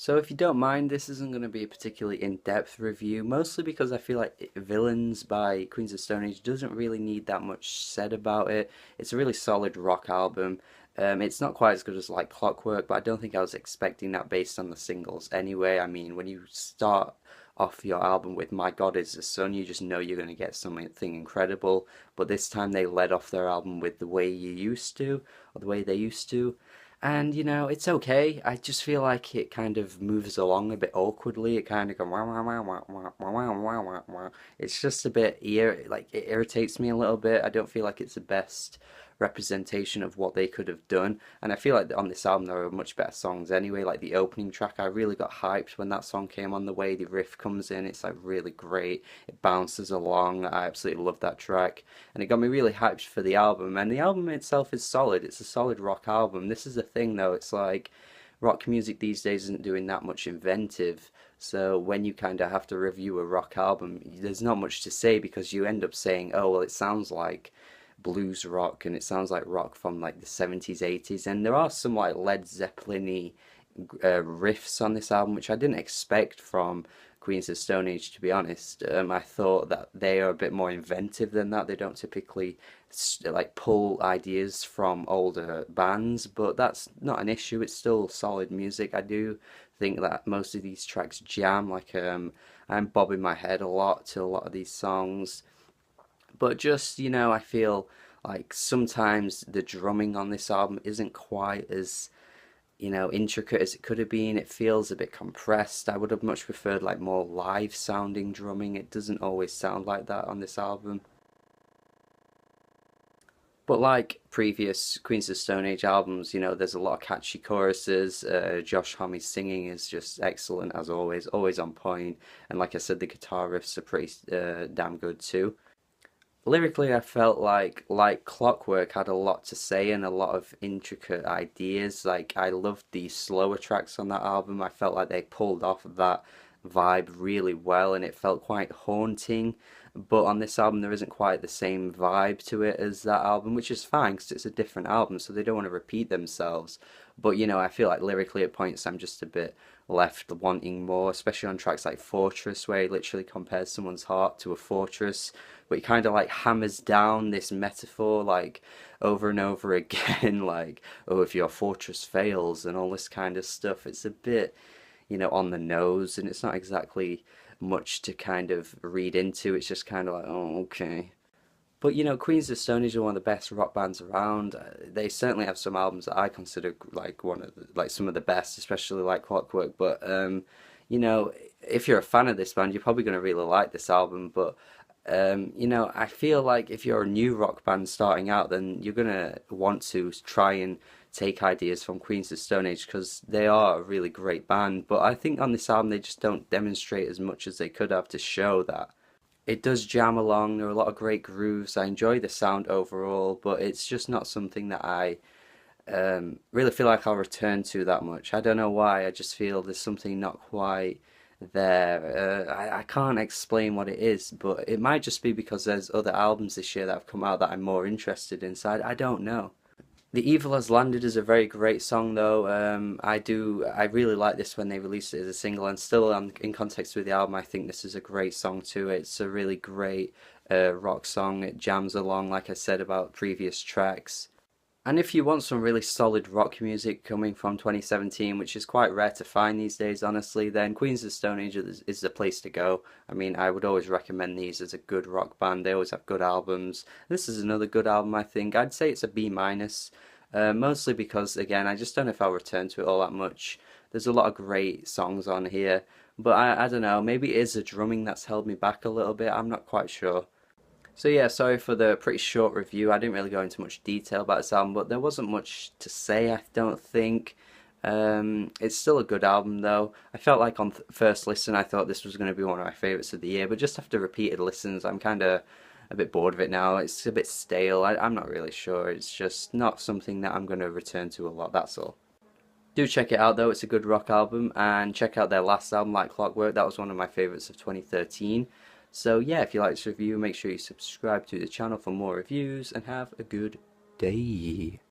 So if you don't mind, this isn't going to be a particularly in-depth review, mostly because I feel like Villains by Queens of Stone Age doesn't really need that much said about it. It's a really solid rock album. It's not quite as good as like Clockwork, but I don't think I was expecting that based on the singles anyway. I mean, when you start off your album with My God Is the Sun, you just know you're going to get something incredible. But this time they led off their album with The Way You Used to, or The Way They Used to. And it's okay. I just feel like it kind of moves along a bit awkwardly. It kind of goes wah, wah, wah, wah, wah, wah, wah, wah, wah, wah. It's just a bit like it irritates me a little bit. I don't feel like it's the best representation of what they could have done. And I feel like on this album there are much better songs anyway. Like the opening track, I really got hyped when that song came on. The way the riff comes in, it's like really great. It bounces along. I absolutely love that track, and it got me really hyped for the album. And the album itself is solid. It's a solid rock album. This is the thing though. It's like rock music these days isn't doing that much inventive. So when you kind of have to review a rock album, there's not much to say because you end up saying, "Oh, well, it sounds like blues rock and it sounds like rock from like the 70s, 80s." And there are some like Led Zeppelin-y riffs on this album, which I didn't expect from Queens of Stone Age, to be honest. I thought that they are a bit more inventive than that. They don't typically like pull ideas from older bands, but that's not an issue. It's still solid music. I do think that most of these tracks jam. Like I'm bobbing my head a lot to a lot of these songs. But just, I feel like sometimes the drumming on this album isn't quite as, intricate as it could have been. It feels a bit compressed. I would have much preferred like more live sounding drumming. It doesn't always sound like that on this album. But like previous Queens of Stone Age albums, there's a lot of catchy choruses. Josh Homme's singing is just excellent as always, always on point. And like I said, the guitar riffs are pretty damn good too. Lyrically, I felt like Clockwork had a lot to say and a lot of intricate ideas. Like I loved the slower tracks on that album. I felt like they pulled off that vibe really well and it felt quite haunting. But on this album, there isn't quite the same vibe to it as that album, which is fine because it's a different album, so they don't want to repeat themselves. But I feel like lyrically at points I'm just a bit left wanting more, especially on tracks like Fortress, where he literally compares someone's heart to a fortress, but he kind of like hammers down this metaphor like over and over again, like, oh, if your fortress fails and all this kind of stuff. It's a bit, on the nose, and it's not exactly much to kind of read into. It's just kind of like, oh, okay. But Queens of Stone Age are one of the best rock bands around. They certainly have some albums that I consider like one of like some of the best, especially like Clockwork. But if you're a fan of this band, you're probably going to really like this album. But I feel like if you're a new rock band starting out, then you're gonna want to try and take ideas from Queens of Stone Age because they are a really great band. But I think on this album they just don't demonstrate as much as they could have to show that. It does jam along. There are a lot of great grooves. I enjoy the sound overall, but it's just not something that I really feel like I'll return to that much. I don't know why. I just feel there's something not quite there. I can't explain what it is, but it might just be because there's other albums this year that have come out that I'm more interested in. So I don't know. The Evil Has Landed is a very great song, though. I really like this when they released it as a single, and still, in context with the album, I think this is a great song too. It's a really great rock song. It jams along, like I said about previous tracks. And if you want some really solid rock music coming from 2017, which is quite rare to find these days, honestly, then Queens of Stone Age is the place to go. I mean, I would always recommend these as a good rock band. They always have good albums. This is another good album, I think. I'd say it's a B minus, mostly because, again, I just don't know if I'll return to it all that much. There's a lot of great songs on here, but I don't know. Maybe it is the drumming that's held me back a little bit. I'm not quite sure. So yeah, sorry for the pretty short review. I didn't really go into much detail about this album, but there wasn't much to say, I don't think. It's still a good album though. I felt like on first listen I thought this was going to be one of my favourites of the year, but just after repeated listens I'm kind of a bit bored of it now. It's a bit stale. I'm not really sure. It's just not something that I'm going to return to a lot, that's all. Do check it out though, it's a good rock album, and check out their last album, Like Clockwork. That was one of my favourites of 2013. So yeah, if you like this review, make sure you subscribe to the channel for more reviews, and have a good day.